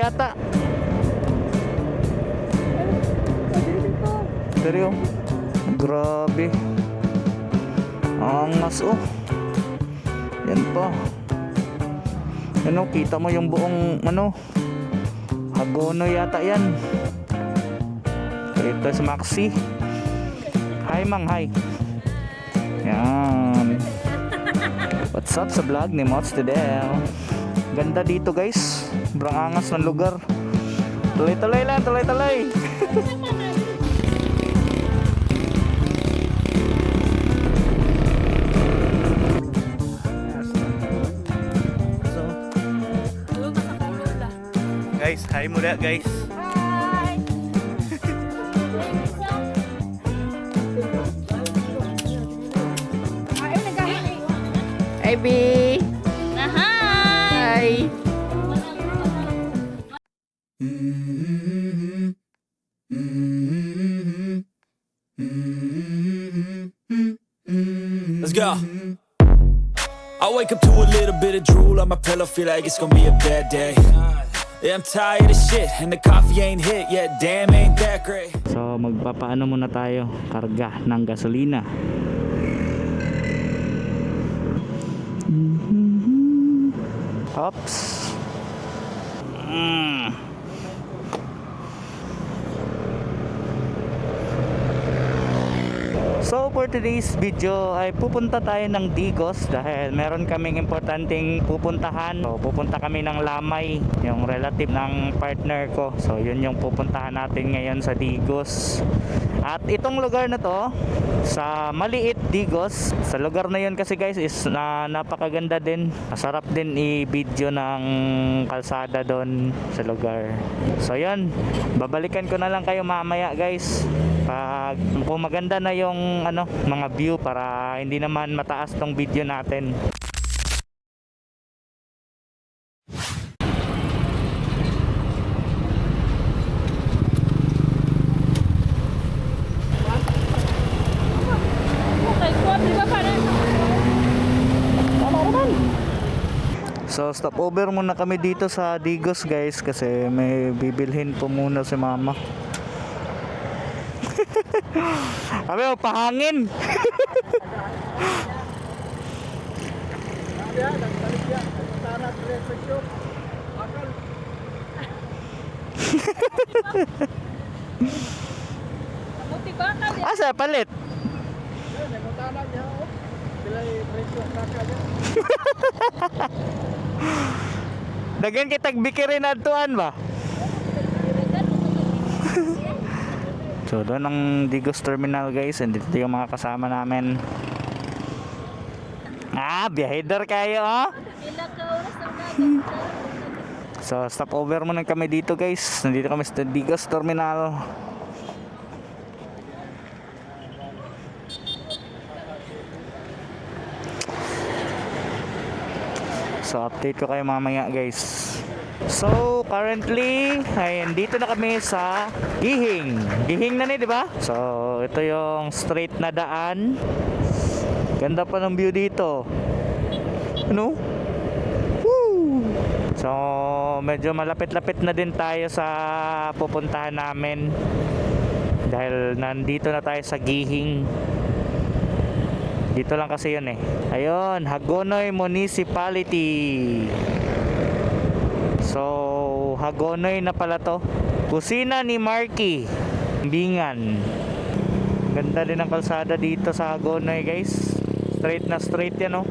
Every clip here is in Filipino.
Yata. Seryo? Grabe. Angas oh. Yan pa. Ano, kita mo yung buong ano, Hagonoy yata yan. Ito si Maxi. Hi Mang, hi. Yan. What's up sa vlog ni Mots today? Ganda dito guys. Sobrang angas ng lugar. Tuloy-tuloy lang, tuloy-tuloy. Guys, hi muna guys. Hi! Ay, naghahanay. Ivy! Na hi! Hi! Let's go. I wake up to a little bit of drool on my pillow, feel like it's gonna be a bad day. Yeah, I'm tired of shit, and the coffee ain't hit yet, damn ain't that great. So magpapaano muna tayo, karga ng gasolina. Oops. So for today's video ay pupunta tayo ng Digos dahil meron kaming importanteng pupuntahan. So pupunta kami ng Lamay, yung relative ng partner ko. So yun yung pupuntahan natin ngayon sa Digos. At itong lugar na to, sa Maliit Digos, sa lugar na yun kasi guys is napakaganda din. Masarap din i-video ng kalsada doon sa lugar. So yun, babalikan ko na lang kayo mamaya guys. Pag kung maganda na yung ano, mga view para hindi naman mataas tong video natin. So stop over muna kami dito sa Digos guys kasi may bibilhin po muna si mama. Kami pahangin. Asa palit? Dagan kitag bikirin adtuan ba? So doon ang Digos Terminal guys, and dito yung mga kasama namin. Biyahedor kayo oh. So stop over muna kami dito guys. Nandito kami sa Digos Terminal. So update ko kayo mamaya guys. So currently ay dito na kami sa Gihing. Gihing na ni, di ba? So ito yung straight na daan. Ganda pa ng view dito. Ano? Woo! So medyo malapit-lapit na din tayo sa pupuntahan namin. Dahil nandito na tayo sa Gihing. Dito lang kasi yun eh. Ayun, Hagonoy Municipality. So, Hagonoy na pala to. Kusina ni Marky Bingan. Ganda din ang kalsada dito sa Hagonoy guys. Straight na straight yan oh.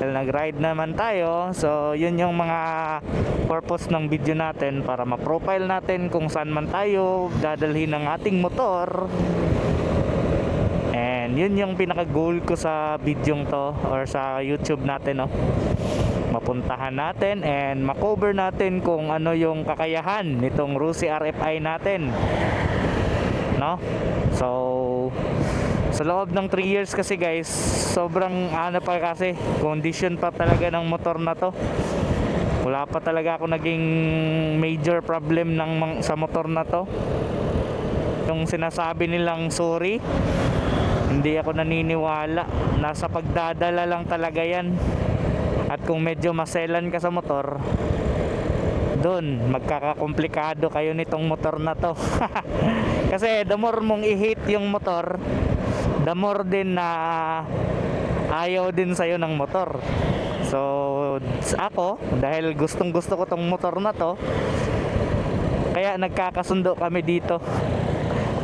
Dahil nag-ride naman tayo. So, yun yung mga purpose ng video natin para ma-profile natin kung saan man tayo dadalhin ng ating motor. And yun yung pinaka-goal ko sa video to or sa YouTube natin oh. Mapuntahan natin and makover natin kung ano yung kakayahan nitong Rusi RFI natin, no? So sa loob ng 3 years kasi guys, sobrang ano pa kasi condition pa talaga ng motor na to. Wala pa talaga ako naging major problem sa motor na to. Yung sinasabi nilang sorry, hindi ako naniniwala. Nasa pagdadala lang talaga yan. At kung medyo maselan ka sa motor, doon magkakakomplikado kayo nitong motor na to. Kasi the more mong i-hate yung motor, the more din na ayaw din sa'yo ng motor. So ako, dahil gustong gusto ko tong motor na to, kaya nagkakasundo kami dito.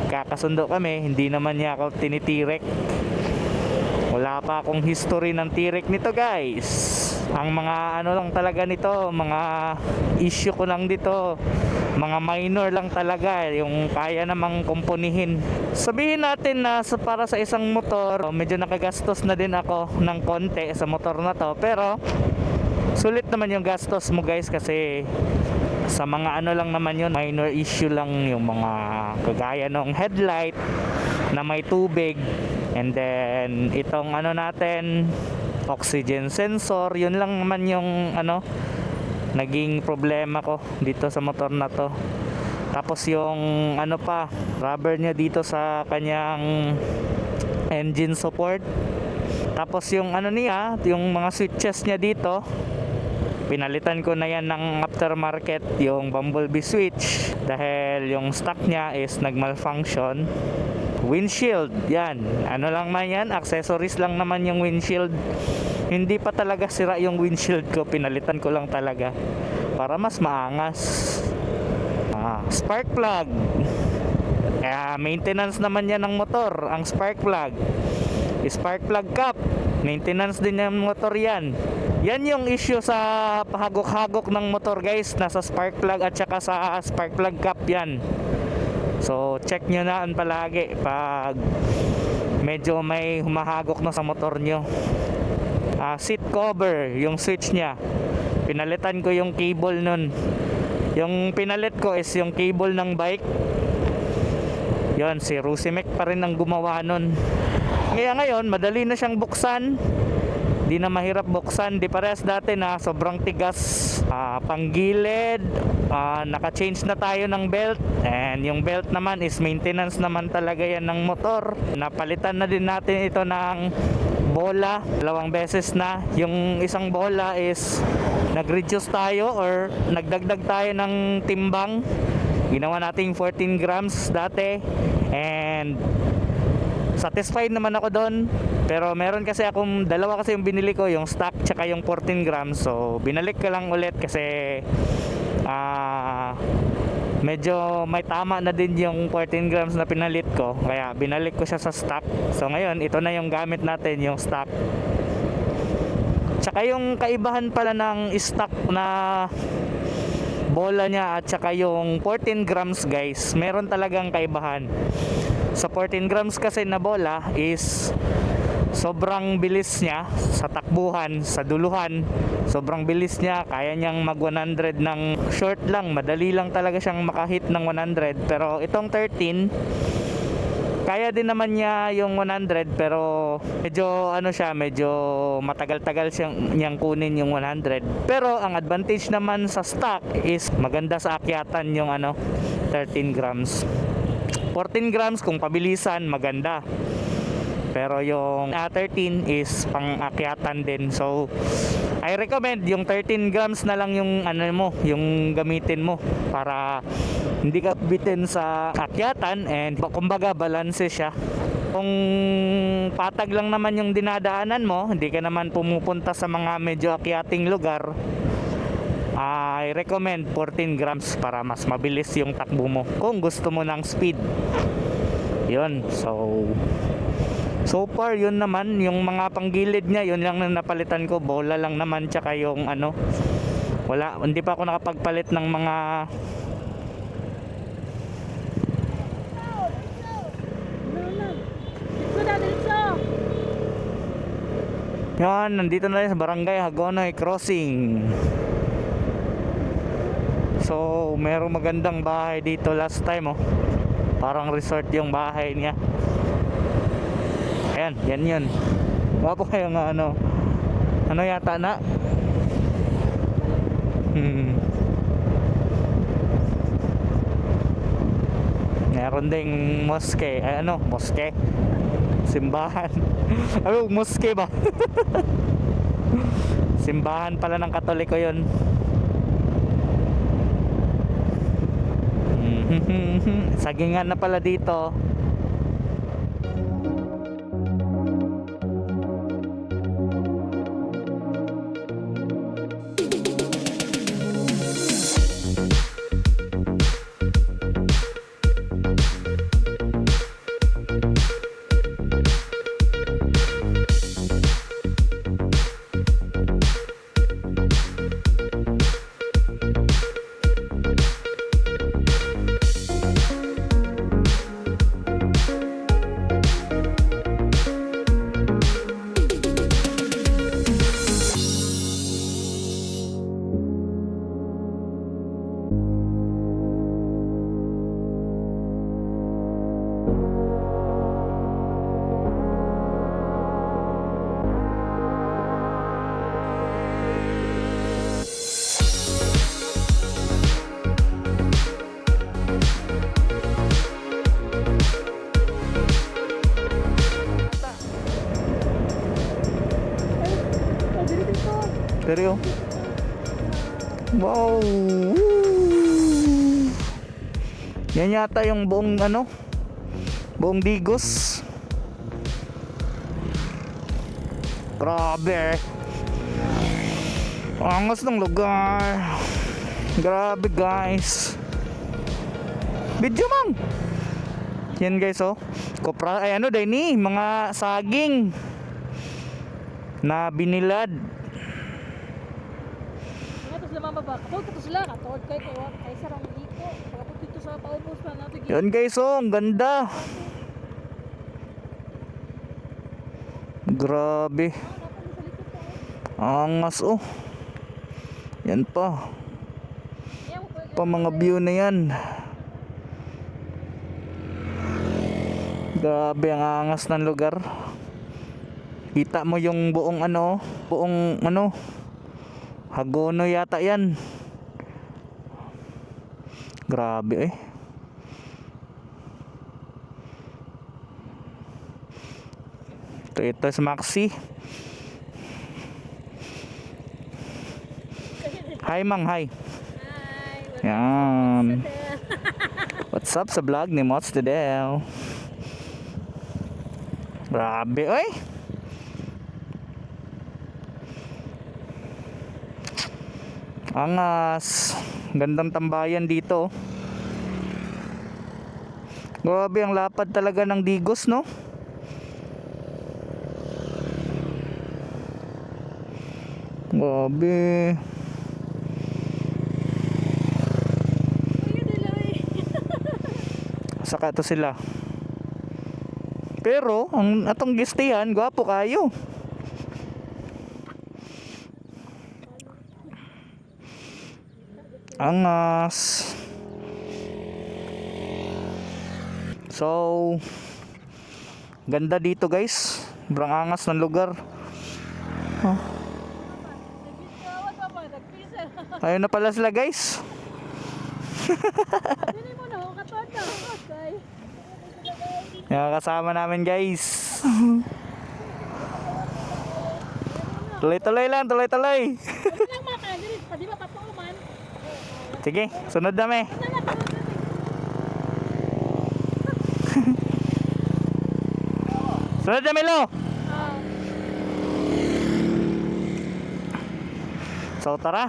Kakasundo kami, hindi naman niya ako tinitirek. Wala pa akong history ng tirek nito, guys. Ang mga ano lang talaga nito, mga issue ko lang dito, mga minor lang talaga, yung kaya namang kumpunihin. Sabihin natin na para sa isang motor, medyo nakagastos na din ako ng konti sa motor na to, pero sulit naman yung gastos mo, guys, kasi sa mga ano lang naman yun, minor issue lang, yung mga kagaya ng headlight na may tubig, and then itong ano natin, oxygen sensor, yun lang naman yung ano naging problema ko dito sa motor na to. Tapos yung ano pa, rubber niya dito sa kanyang engine support. Tapos yung ano niya, yung mga switches niya dito, pinalitan ko na yan ng aftermarket, yung bumblebee switch, dahil yung stock niya is nagmalfunction. Windshield, yan, ano lang man yan, accessories lang naman yung windshield. Hindi pa talaga sira yung windshield ko, pinalitan ko lang talaga para mas maangas. Spark plug, maintenance naman yan ng motor, ang spark plug. Spark plug cap, maintenance din ng motor yan. Yan yung issue sa pahagok-hagok ng motor, guys, nasa spark plug at saka sa spark plug cap yan. So check nyo na palagi pag medyo may humahagok na sa motor nyo. Seat cover, yung switch nya, pinalitan ko yung cable nun. Yung pinalit ko is yung cable ng bike. Yon, si Rusimek pa rin ang gumawa nun. Kaya ngayon madali na siyang buksan, di na mahirap buksan. Di parehas dati na sobrang tigas. Panggilid, naka-change na tayo ng belt, and yung belt naman is maintenance naman talaga yan ng motor. Napalitan na din natin ito ng bola 2 beses na. Yung isang bola is nag-reduce tayo or nagdagdag tayo ng timbang, ginawa nating 14 grams dati, and satisfied naman ako doon. Pero meron kasi akong dalawa kasi yung binili ko, yung stock tsaka yung 14 grams. So binalik ko lang ulit kasi medyo may tama na din yung 14 grams na pinalit ko, kaya binalik ko siya sa stock. So ngayon ito na yung gamit natin, yung stock. Tsaka yung kaibahan pala ng stock na bola niya at saka yung 14 grams, guys, meron talagang kaibahan. Sa 14 grams kasi na bola is sobrang bilis niya sa takbuhan, sa duluhan. Sobrang bilis niya, kaya niyang mag 100 ng short lang, madali lang talaga siyang makahit ng 100. Pero itong 13, kaya din naman niya yung 100, pero medyo ano siya, medyo matagal-tagal niyang kunin yung 100. Pero ang advantage naman sa stock is maganda sa akyatan yung 13 grams. 14 grams kung pabilisan, maganda. Pero yung 13 is pang akyatan din. So I recommend yung 13 grams na lang yung yung gamitin mo para hindi ka bitin sa akyatan, and kumbaga balanse siya. Kung patag lang naman yung dinadaanan mo, hindi ka naman pumupunta sa mga medyo akyating lugar, I recommend 14 grams para mas mabilis yung takbo mo kung gusto mo ng speed. Yun, so far yun naman, yung mga panggilid niya, yun lang na napalitan ko, bola lang naman, tsaka yung wala, hindi pa ako nakapagpalit ng mga yan. Nandito na rin sa Barangay Hagonoy Crossing. So merong magandang bahay dito last time, parang resort yung bahay niya. Ayan, yan yun. Wapo kayo nga ano yata na meron ding moske, moske, simbahan. Moske ba? Simbahan pala ng Katoliko yun. Sagingan na pala dito. Seryo? Wow! Yan yata yung buong ano? Buong Digos. Grabe. Angas ng lugar. Grabe guys. Video mang. Yan guys oh. Kopra ay ano dahil ni mga saging na binilad. Kapag ito sila, katod kay sarang liko. Kapag dito sa paubos pa natin. Yan guys oh, ang ganda. Grabe. Angas oh. Yan pa. Pa mga view na yan. Grabe ang angas ng lugar. Kita mo yung buong ano, Hagono yata yan. Grabe eh. Ito si Maxi. Hi Mang, hi. Yan. What's up sa vlog ni Mots Tadel? Grabe oy. Angas. Gandang tambayan dito. Grabe ang lapad talaga ng Digos no. Grabe. Saka to sila. Pero ang atong gistihan, gwapo kayo. Angas. So ganda dito guys. Sobrang angas ng lugar. Ayun na pala sila guys. Hindi mo na, katod na. Okay. Yung kasama namin guys. Tuloy-tuloy lang, tuloy-tuloy. Ano lang mga kandilis, pwede ba papauman? Sige, sunod dami. Sunod dami lo. So tara.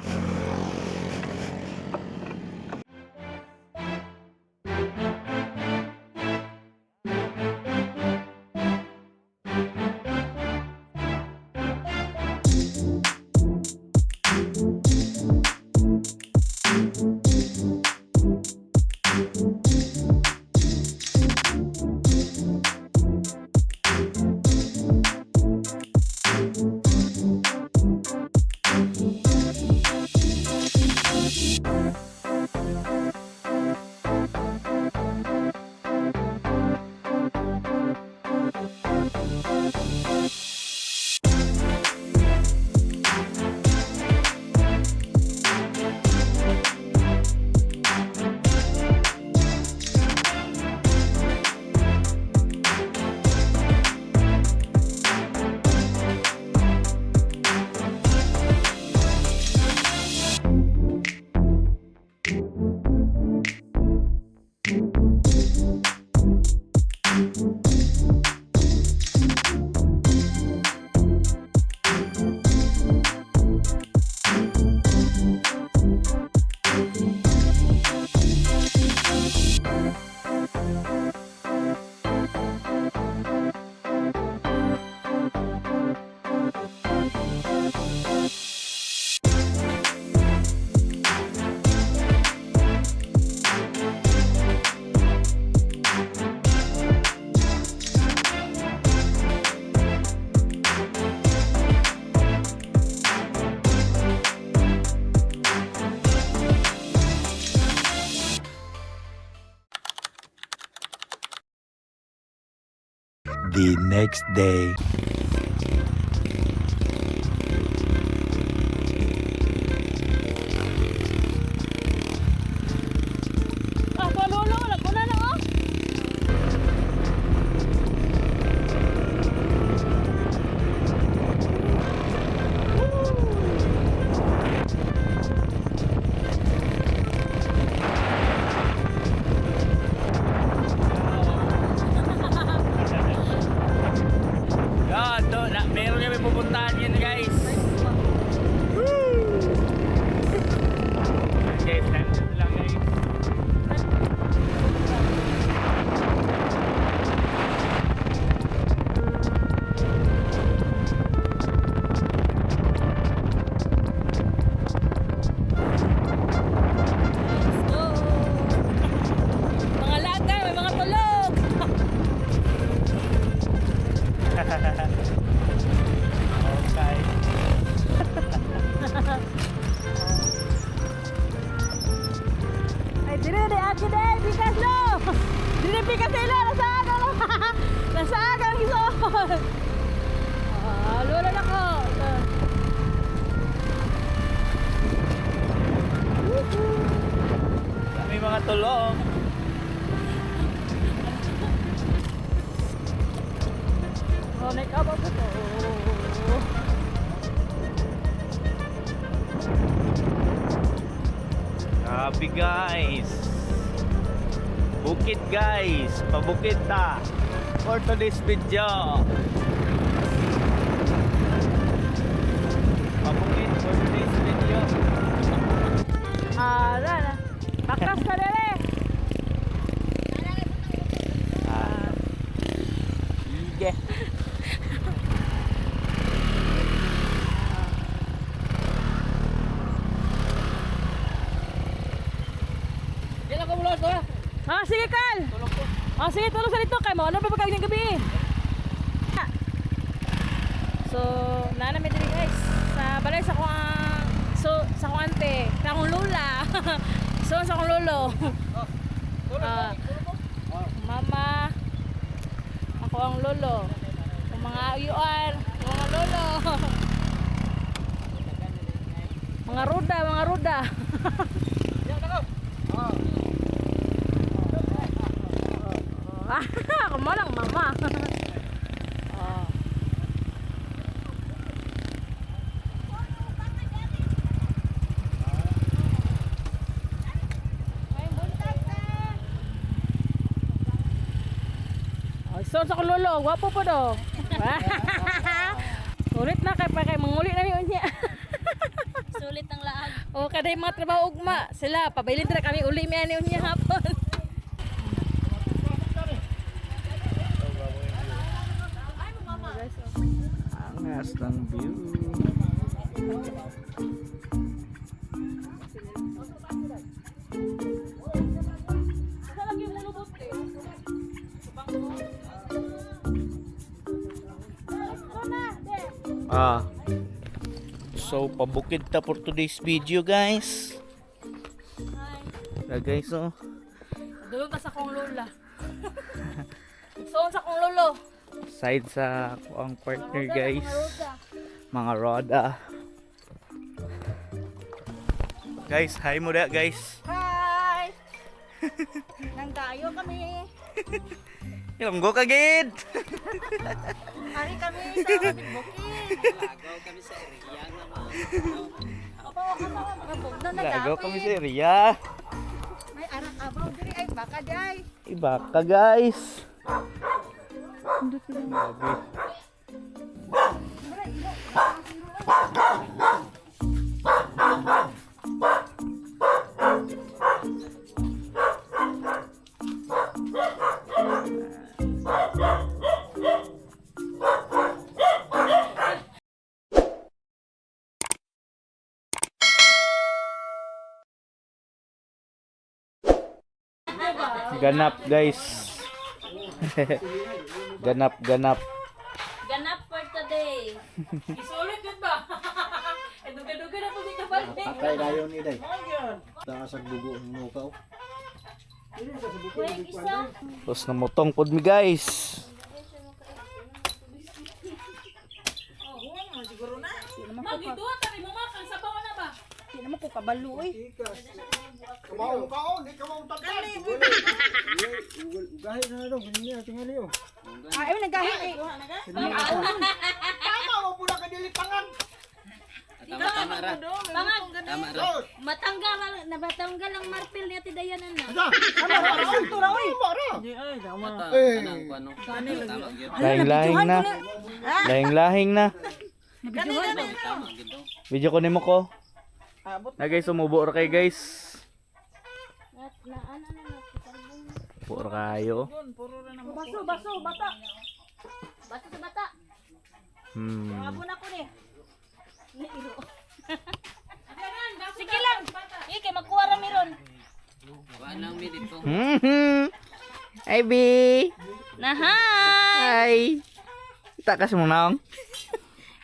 the next day. Ah, lolo, nagkuna na oh. God, meron kami pupuntahan yun guys. Guys, nandito lang guys. Go! Mga laga, may mga tulog. Okay. Ay, dire, aki day, bigas no! Dire, bigas sila, nasa aga lang. Nasa aga ang isol. Ah, lula na ko. May mga tulong. Oh, naikabag ko to. Grabe guys. Bukid guys. Pabukid ta. For today's video. Pabukid for today's video. Ah, na. Bakas ka dire. Sige. Dila ka mulos ha. Ah, sige Kal. Tulog ko. Ah, sige tulog sa dito kay mo. Ano ba pagkain ng gabi? So, nana mi diri guys sa balay sa sa kong ante, sa akong lola. So, sa akong lolo. Ah, mama. Ako ang lolo. Ang mga ayuan, mga lolo. Mga ruda. Ako mo lang, mama. Oh. Oh, so sa lolo, gwapo po do. Sulit na kay manguli na yun niya. Sulit ang laag. O kada yung mga trabaho ugma, sila pabilin na kami uli mi ani niya hapon. Angas ng view. So pabukid ta for today's video guys. Guys oh. Dulong ta sa kong lola. So sa kong lolo. Side sa ang partner guys. Mga roda. Guys, hi mo da guys. Hi! Nang tayo kami. Ilonggo ka gid. Ari kami sa bukid. Lagaw kami sa area naman. Opo, kabog na Lagaw nagapi. kami sa area. May anak abaw diri ay baka day. Iba ka guys. Grabe. Ganap guys. Ganap. Ganap for today. Isulit yun ba? Ay duga-duga na po di ka balik. Patay dayon ni day. Taas ang dugo ng nukaw. Wait, isa. Tapos namutong pod mi guys. Magidua tani mo makang sabaw na ba? Hindi naman ko kabalo eh. Kamao ka o, di kamao tagal. Ugahin na daw, ganyan na, tingali o. Ay, nagahi eh. Tama mo pula ka dilipangan. Matanggal ang marpil ni Ate Dayanan na. Asa? Ito na oy. Lahing-lahing na. Lahing-lahing na. Video ko ni mo ko. Na guys, sumubo ra kay guys. Puro kayo. Baso, bata. Bata sa bata. Abo na ko ni. Sige lang. Kay magkuha ra meron. Hi, B. Na hi. Hi. Takas mo naong.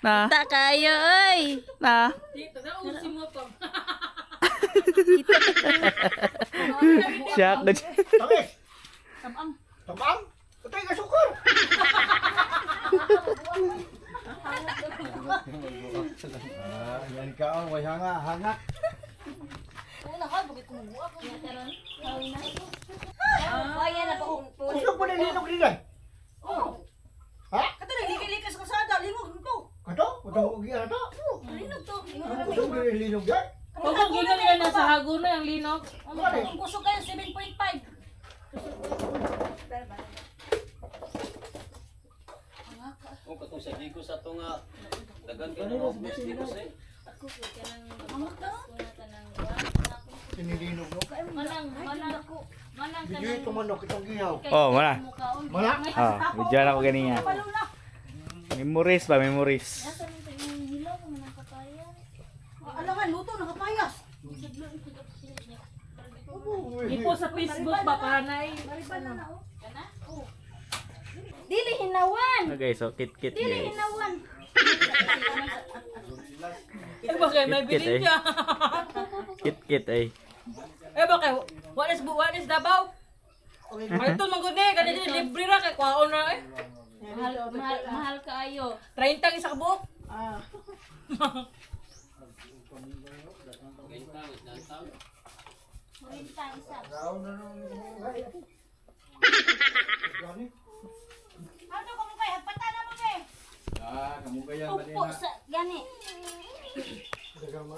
Na. Ta kayo oy. Na. Dito na usi mo to. Siyak na. Tamis. Tabang. Patay ka sukar. Yan ka o, may hanga. Kaya na po. Gusto ko na linog rin ay. Ha? Kato na likas ko sa ada, lingog ko. Kato? Utang ugi ata? Linog to. Gusto ko na linog yan? Kung gina nila nasa hago na yung linog. Kung gusto kayo 7.5. Kung katong sa Gigo sa ito nga, dagan ka na mga bus Gigo sa Sinilinog no? Manang Bigyan ito manok, itong gihaw. Oh, wala. Wala? Ah, video na ko ganyan. Memories ba, memories. Alangan, luto, nakapayas. Ipo sa Facebook ba para na Dili hinawan. Okay, so kit-kit Dili guys. hinawan. Eh bakit may Kit-kit bilin eh. ka? Kit-kit eh. Eh bakit what is Davao? Ay ito mangguni kanina libre ra kay kwaon na eh. Mahal kaayo. 30 ang isa ka buok. Ano ko mo kay hagpata na mo eh. Kamu kaya Upo sa gani. Dagang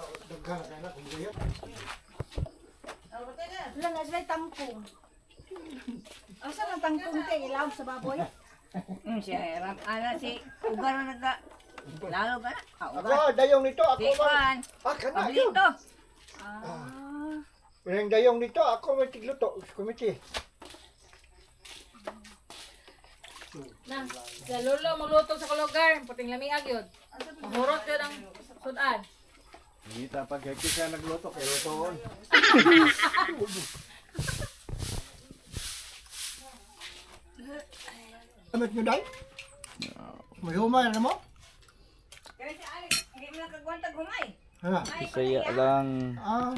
kaya na, kamu kaya. Wala na sila tangkong. Asa ang tangkong te ilaw sa baboy? Siya hirap. Ano si Ugar na nagka. Lalo ka na. Ako, dayong nito, ako Si man. Juan. Kana yun. Pablito. Yung dayong nito, ako may tigluto. Kumiti. Na, sa lolo magluto sa kulugar, puting lamiag yun. Mahurot yun ang sudan. Hindi tapag kaya siya nagluto, kaya lutoon. Amit nyo day? May humay na mo? Kaya si Alex, hindi mo nakagwantag humay. Hala. Bisaya lang. Ah,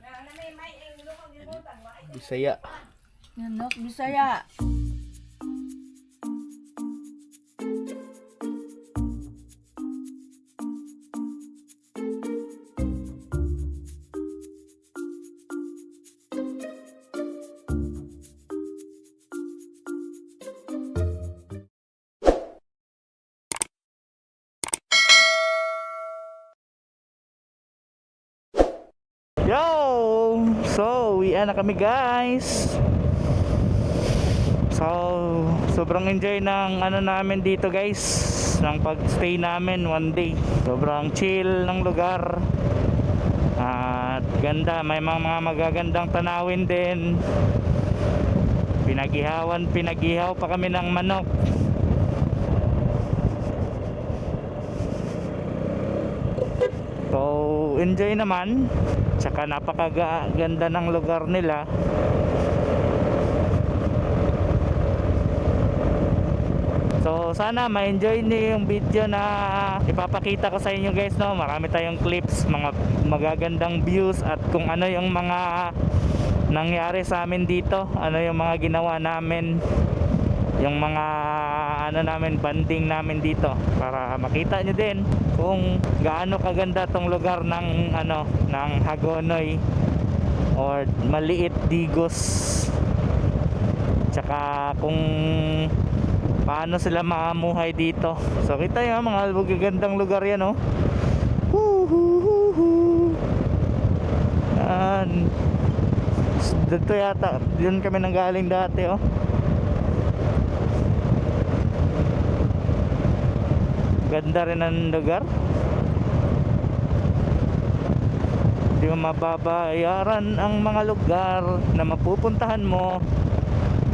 Na may lukang ginutang. Bisaya. Nanok, Bisaya. Yo! So, uwian na kami guys. So, sobrang enjoy ng ano namin dito guys, ng pagstay namin one day. Sobrang chill ng lugar. At ganda, may mga magagandang tanawin din. Pinag-ihaw pa kami ng manok. So, enjoy naman. Tsaka napakaganda ng lugar nila. So sana ma-enjoy niyo yung video na ipapakita ko sa inyo guys, no. Marami tayong clips, mga magagandang views at kung ano yung mga nangyari sa amin dito, ano yung mga ginawa namin. yung mga ano namin, banding namin dito, para makita nyo din kung gaano kaganda tong lugar ng ano, ng Hagonoy or Maliit Digos, tsaka kung paano sila maamuhay dito. So kita nyo mga gagandang lugar yan, oh. Yan. Dito yata, yun kami nanggaling dati, oh. Ganda rin ang lugar. Di mo mababayaran ang mga lugar na mapupuntahan mo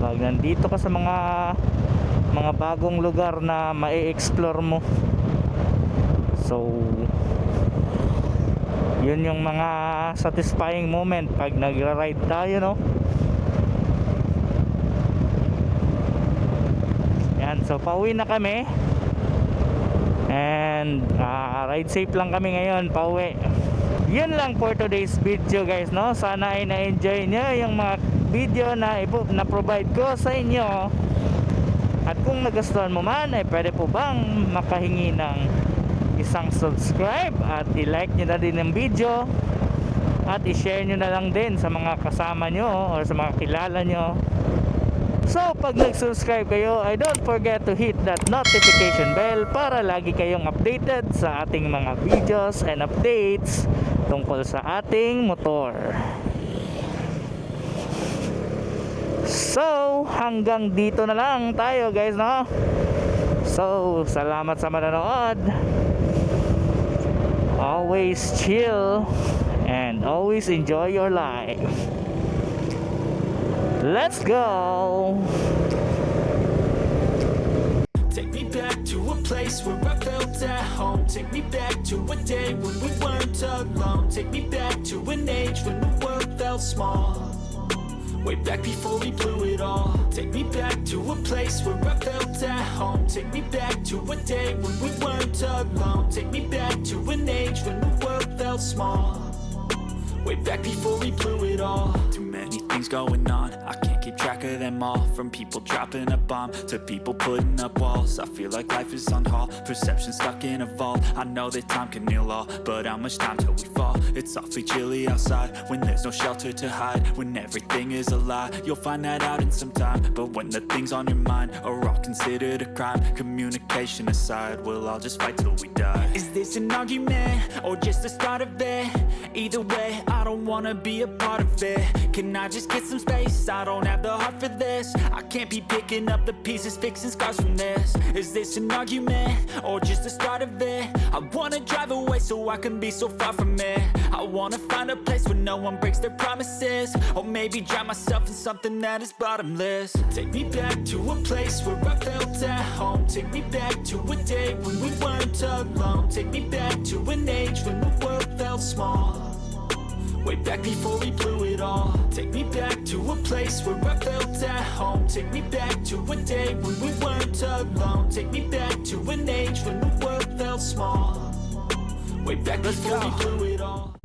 pag nandito ka sa mga bagong lugar na ma-explore mo. So yun yung mga satisfying moment pag nagra-ride tayo, no? Yan, so pauwi na kami. And ride safe lang kami ngayon pauwi. Yun lang for today's video, guys, no? Sana ay na-enjoy nyo yung mga video na provide ko sa inyo. At kung nagustuhan mo man, ay pwede po bang makahingi ng isang subscribe at i-like nyo na din ang video at i-share nyo na lang din sa mga kasama nyo or sa mga kilala nyo. So pag nag-subscribe kayo, ay don't forget to hit that notification bell para lagi kayong updated sa ating mga videos and updates tungkol sa ating motor. So hanggang dito na lang tayo, guys, no? So salamat sa manonood. Always chill and always enjoy your life. Let's go. Take me back to a place where I felt at home. Take me back to a day when we weren't alone. Take me back to an age when the world felt small. Way back before we blew it all. Take me back to a place where I felt at home. Take me back to a day when we weren't alone. Take me back to an age when the world felt small. Way back before we blew it all. Too many things going on, I can't keep track of them all. From people dropping a bomb to people putting up walls. I feel like life is on hold, perception stuck in a vault. I know that time can heal all, but how much time till we fall? It's awfully chilly outside when there's no shelter to hide. When everything is a lie, you'll find that out in some time. But when the things on your mind are all considered a crime, communication aside, we'll all just fight till we die. Is this an argument or just the start of it? Either way, I don't wanna be a part of it. Can I just get some space? I don't have the heart for this. I can't be picking up the pieces, fixing scars from this. Is this an argument or just the start of it? I wanna drive away so I can be so far from it. I wanna find a place where no one breaks their promises. Or maybe drown myself in something that is bottomless. Take me back to a place where I felt at home. Take me back to a day when we weren't alone. Take me back to an age when the world felt small. Way back before we blew it all. Take me back to a place where I felt at home. Take me back to a day when we weren't alone. Take me back to an age when the world felt small. Way back before we blew it all.